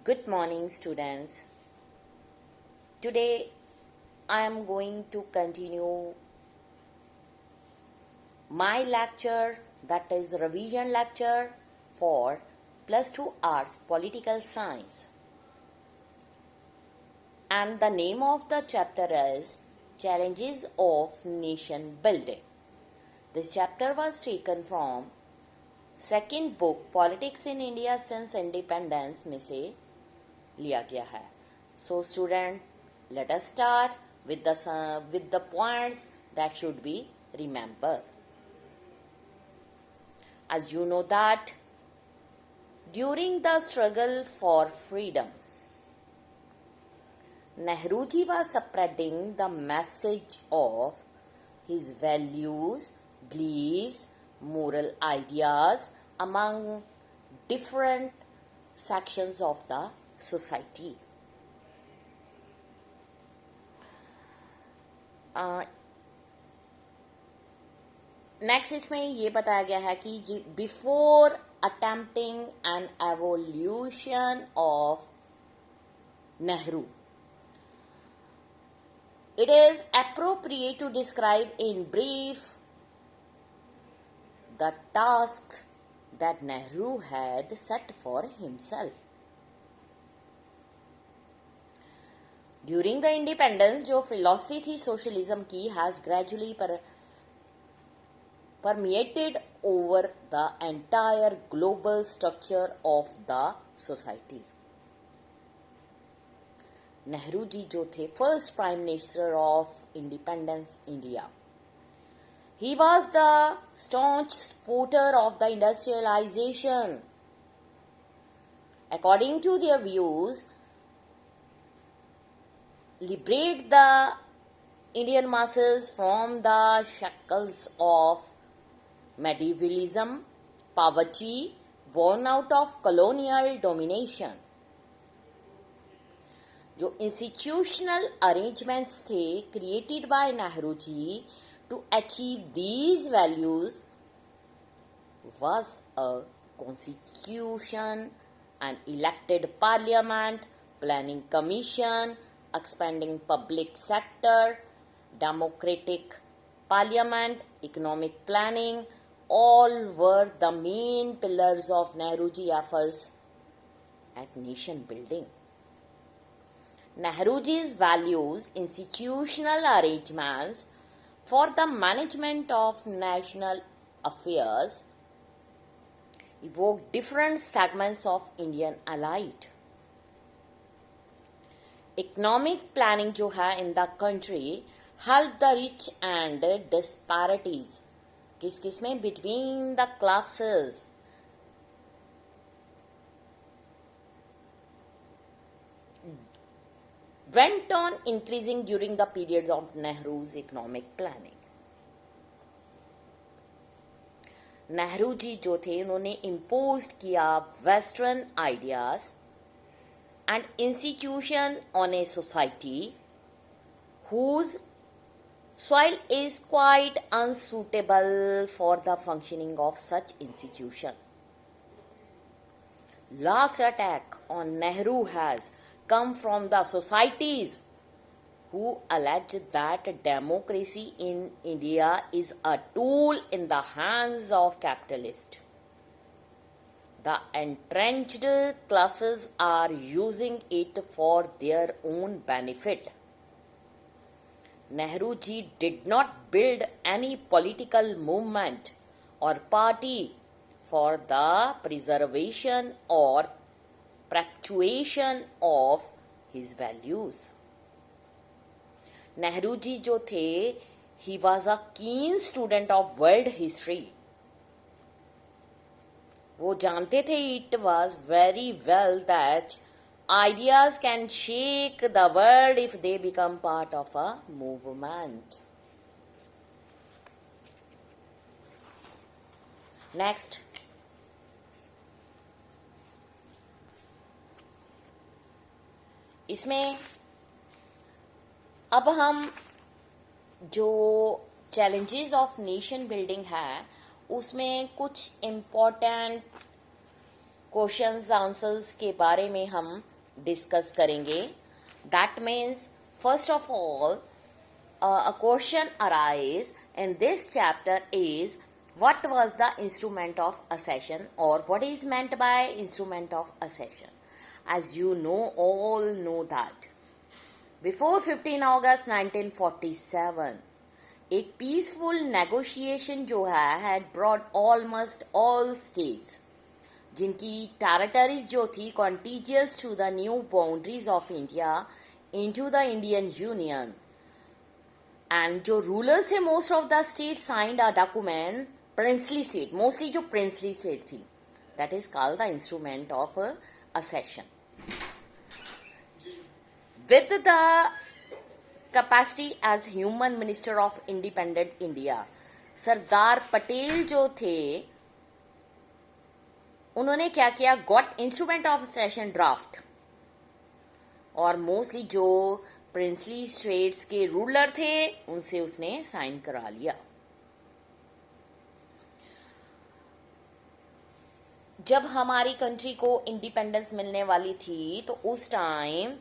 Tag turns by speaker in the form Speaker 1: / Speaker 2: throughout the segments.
Speaker 1: Good morning, students. Today I am going to continue my lecture, that is revision lecture for plus 2 arts political science. And the name of the chapter is Challenges of Nation Building. This chapter was taken from second book Politics in India Since Independence में से लिया गया है. So student, let us start with the points that should be remembered. As you know that during the struggle for freedom, Nehruji was spreading the message of his values, beliefs, moral ideas among different sections of the society. Next इसमें ये बताया गया है कि before attempting N evolution of Nehru, it is appropriate to describe in brief the tasks that Nehru had set for himself. During the independence, जो philosophy थी socialism की has gradually permeated over the entire global structure of the society. Nehru ji जो थे first prime minister of independence India, he was the staunch supporter of the industrialization. According to their views, liberate the Indian masses from the shackles of medievalism, poverty, born out of colonial domination. जो institutional arrangements थे created by Nehru ji to achieve these values was a constitution, an elected parliament, planning commission, expanding public sector, democratic parliament, economic planning, all were the main pillars of Nehru ji efforts at nation building. Nehruji's values, institutional arrangements for the management of national affairs evoked different segments of Indian elite. Economic planning जो है in the country helped the rich and disparities किस में between the classes went on increasing during the period of Nehru's economic planning. Nehru ji जो थे उन्होंने imposed किया western ideas and institution on a society whose soil is quite unsuitable for the functioning of such institution. Last attack on Nehru has come from the societies who allege that democracy in India is a tool in the hands of capitalists. The entrenched classes are using it for their own benefit. Nehru ji did not build any political movement or party for the preservation or perpetuation of his values. Nehru ji जो थे, he was a keen student of world history. वो जानते थे it was very well that ideas can shake the world if they become part of a movement. Next. इसमें अब हम जो challenges of nation building है उसमें कुछ इम्पोर्टेंट क्वेश्चंस आंसर्स के बारे में हम डिस्कस करेंगे. That means first of all a question arise in this chapter is what was the instrument of accession, or what is meant by instrument of accession. As you know, all know that before 15 August 1947 एक peaceful negotiation जो है had brought almost all states जिनकी territories जो थी contiguous to the new boundaries of India into the Indian Union. And जो rulers थे most of the state signed a document, princely state, mostly जो princely state थी, that is called the instrument of accession. With the capacity as human minister of independent India, Sardar Patel जो थे उन्होंने क्या किया, got instrument of accession draft, और mostly जो princely states के रूलर थे उनसे उसने साइन करा लिया. जब हमारी कंट्री को इंडिपेंडेंस मिलने वाली थी तो उस टाइम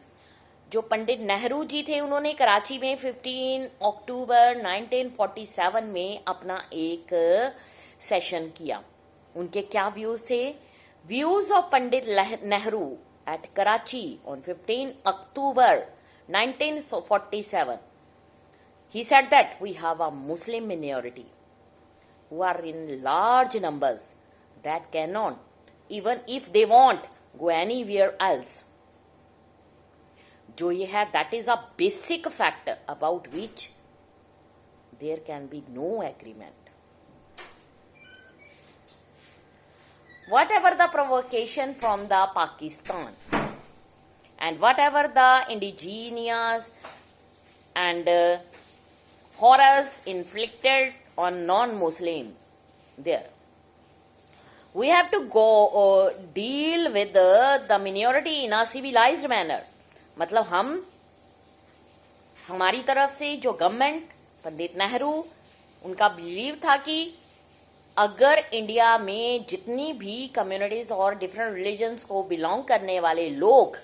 Speaker 1: जो पंडित नेहरू जी थे उन्होंने कराची में 15 अक्टूबर 1947 में अपना एक सेशन किया. उनके क्या व्यूज थे? Views of Pandit Nehru at Karachi on 15 October 1947. He said that we have a Muslim minority who are in large numbers that cannot, even if they want, go anywhere else. जो ये है, that is a basic factor about which there can be no agreement. Whatever the provocation from the Pakistan, and whatever the indigenous and horrors inflicted on non-Muslim there, we have to go deal with the minority in a civilized manner. मतलब हमारी तरफ से जो government, Pandit Nehru, उनका believe था कि अगर India में जितनी भी कम्युनिटीज और डिफरेंट रिलीजन्स को बिलोंग करने वाले लोग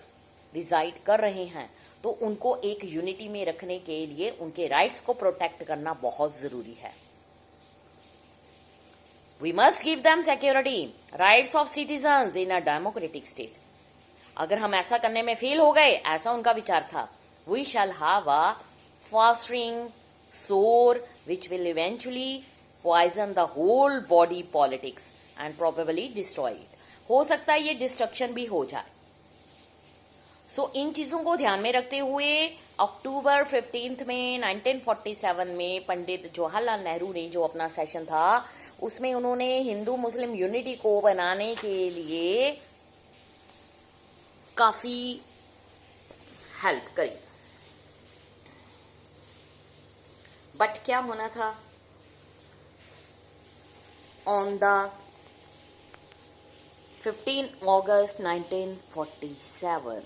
Speaker 1: रिजाइड कर रहे हैं तो उनको एक यूनिटी में रखने के लिए उनके राइट्स को प्रोटेक्ट करना बहुत जरूरी है. We must give them security, rights of citizens in a democratic state. अगर हम ऐसा करने में फेल हो गए, ऐसा उनका विचार था, we shall have a fostering sore which will eventually poison the whole body politics and probably destroy it. हो सकता है ये डिस्ट्रक्शन भी हो जाए. इन चीज़ों को ध्यान में रखते हुए अक्टूबर 15 में 1947 में पंडित जवाहरलाल नेहरू ने जो अपना सेशन था उसमें उन्होंने हिंदू मुस्लिम यूनिटी को बनाने के लिए काफी हेल्प करी. बट क्या होना था, ऑन द 15 अगस्त 1947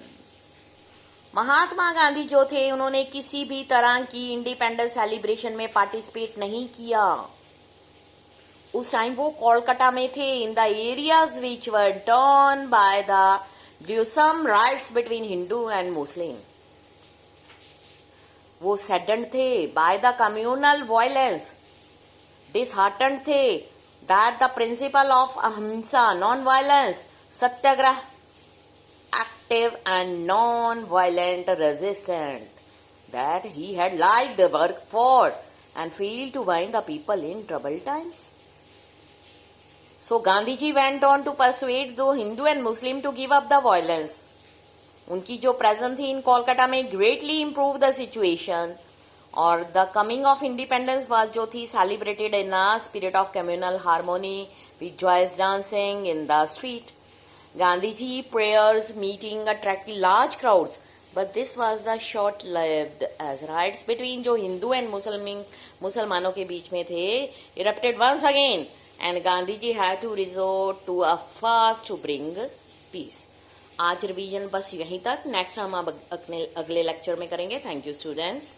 Speaker 1: महात्मा गांधी जो थे उन्होंने किसी भी तरह की इंडिपेंडेंस सेलिब्रेशन में पार्टिसिपेट नहीं किया. उस टाइम वो कोलकाता में थे, in the areas which were torn by the gruesome riots between Hindu and Muslim. वो सैडन्ड थे by the communal violence, disheartened थे that the principle of ahimsa, non violence, satyagraha, active and non-violent resistance that he had liked the work for and failed to bind the people in troubled times. So Gandhiji went on to persuade the Hindu and Muslim to give up the violence. उनकी जो presence थी इन कोलकाता में greatly improved the situation, और the coming of independence was जो थी celebrated in a spirit of communal harmony with joyous dancing in the street. Gandhiji prayers meeting attracted large crowds, but this was the short-lived as riots between जो Hindu and मुसलमानों के बीच में थे erupted once again and Gandhiji had to resort to a fast to bring peace. आज revision बस यहीं तक. Next हम अगले लेक्चर में करेंगे. Thank you students.